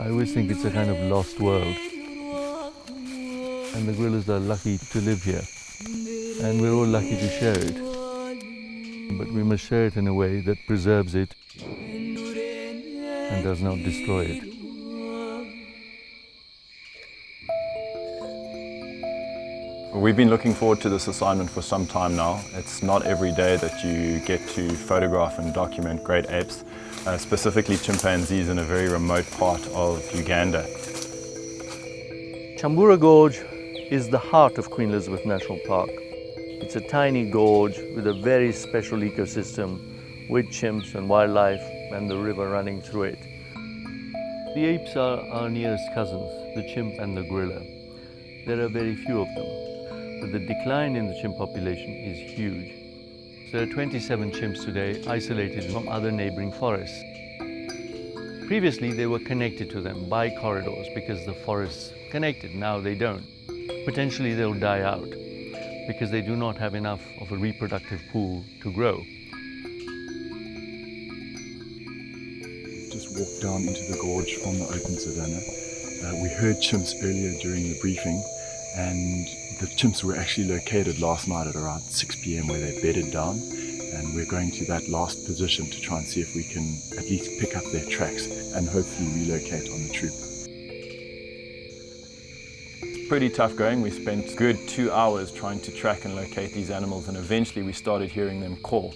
I always think it's a kind of lost world. And the gorillas are lucky to live here. And we're all lucky to share it. But we must share it in a way that preserves it and does not destroy it. We've been looking forward to this assignment for some time now. It's not every day that you get to photograph and document great apes, specifically chimpanzees in a very remote part of Uganda. Chambura Gorge is the heart of Queen Elizabeth National Park. It's a tiny gorge with a very special ecosystem with chimps and wildlife and the river running through it. The apes are our nearest cousins, the chimp and the gorilla. There are very few of them, but the decline in the chimp population is huge. There are 27 chimps today isolated from other neighboring forests. Previously, they were connected to them by corridors because the forests connected. Now they don't. Potentially they'll die out because they do not have enough of a reproductive pool to grow. Just walked down into the gorge from the open savanna. We heard chimps earlier during the briefing, and the chimps were actually located last night at around 6 p.m. where they bedded down, and we're going to that last position to try and see if we can at least pick up their tracks and hopefully relocate on the troop. Pretty tough going. We spent a good 2 hours trying to track and locate these animals, and eventually we started hearing them call.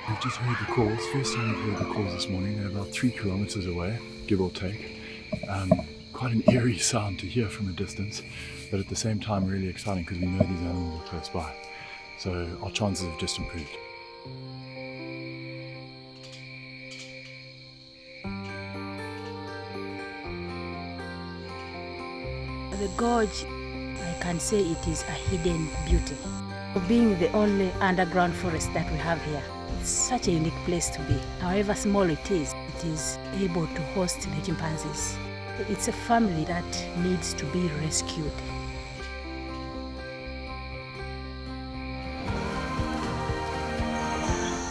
We've just heard the calls. First time we've heard the calls this morning. They're about 3 kilometers away, give or take. Quite an eerie sound to hear from a distance, but at the same time really exciting because we know these animals are close by. So our chances have just improved. The gorge, I can say it is a hidden beauty. Being the only underground forest that we have here, it's such a unique place to be. However small it is able to host the chimpanzees. It's a family that needs to be rescued.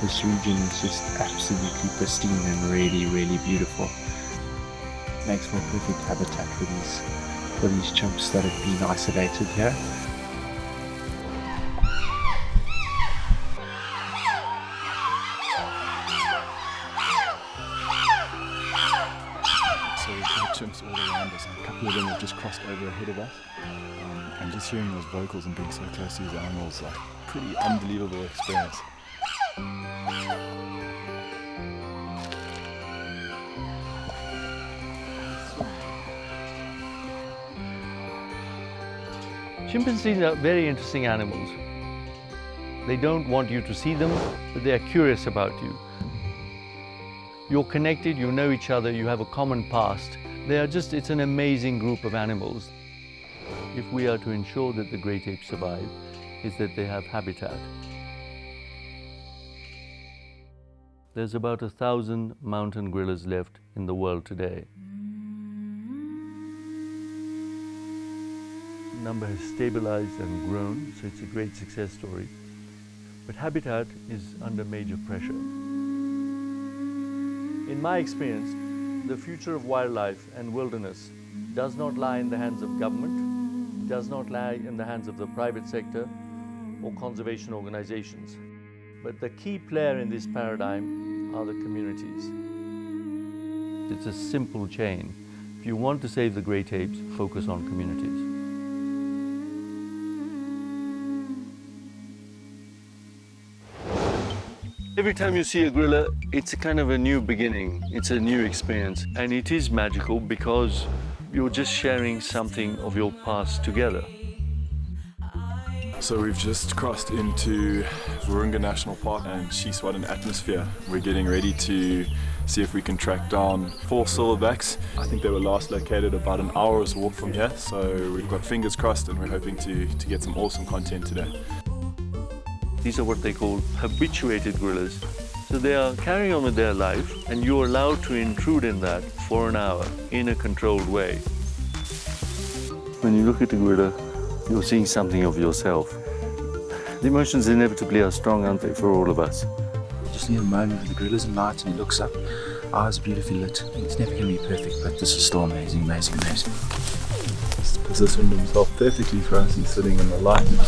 This region is just absolutely pristine and really, really beautiful. Makes for a perfect habitat for these chimps that have been isolated here. So we've got chimps all around us, and a couple of them have just crossed over ahead of us. And just hearing those vocals and being so close to these animals, like, pretty unbelievable experience. Chimpanzees are very interesting animals. They don't want you to see them, but they are curious about you. You're connected, you know each other, you have a common past. It's an amazing group of animals. If we are to ensure that the great apes survive, is that they have habitat. There's about 1,000 mountain gorillas left in the world today. The number has stabilized and grown, so it's a great success story. But habitat is under major pressure. In my experience, the future of wildlife and wilderness does not lie in the hands of government, does not lie in the hands of the private sector or conservation organizations. But the key player in this paradigm are the communities. It's a simple chain. If you want to save the great apes, focus on communities. Every time you see a gorilla, it's a kind of a new beginning. It's a new experience. And it is magical because you're just sharing something of your past together. So we've just crossed into Virunga National Park, and sheesh, what an atmosphere. We're getting ready to see if we can track down 4 silverbacks. I think they were last located about an hour's walk from here, so we've got fingers crossed and we're hoping to get some awesome content today. These are what they call habituated gorillas. So they are carrying on with their life, and you're allowed to intrude in that for an hour in a controlled way. When you look at a gorilla, you're seeing something of yourself. The emotions inevitably are strong, aren't they, for all of us? Just need a moment with the gorillas and light, and he looks up, eyes beautifully lit. It's never going to be perfect, but this is still amazing, amazing, amazing. He's positioned himself perfectly for us. He's sitting in the light and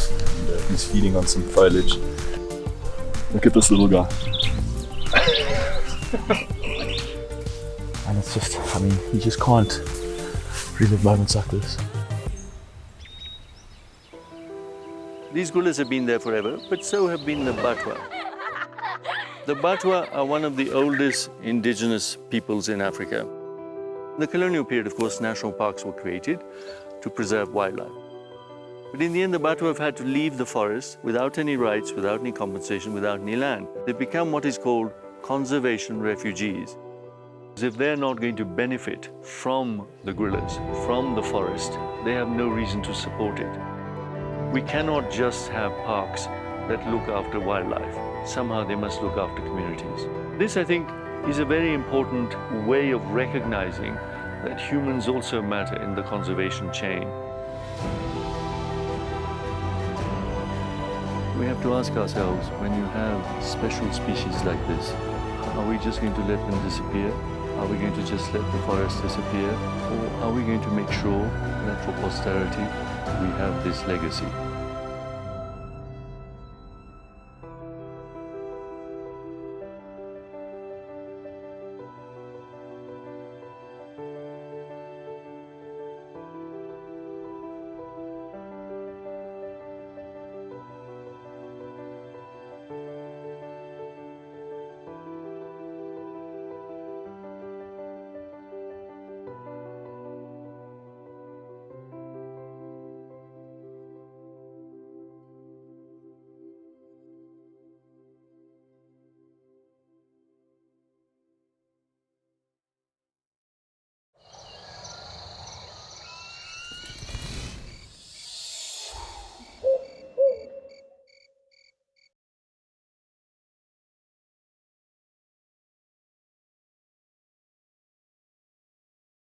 he's feeding on some foliage. Look at this little guy. And it's just, I mean, you just can't relive moments like this. These gorillas have been there forever, but so have been the Batwa. The Batwa are one of the oldest indigenous peoples in Africa. In the colonial period, of course, national parks were created to preserve wildlife. But in the end, the Batwa have had to leave the forest without any rights, without any compensation, without any land. They've become what is called conservation refugees. If they're not going to benefit from the gorillas, from the forest, they have no reason to support it. We cannot just have parks that look after wildlife. Somehow they must look after communities. This, I think, is a very important way of recognizing that humans also matter in the conservation chain. We have to ask ourselves, when you have special species like this, are we just going to let them disappear? Are we going to just let the forest disappear? Or are we going to make sure that for posterity we have this legacy?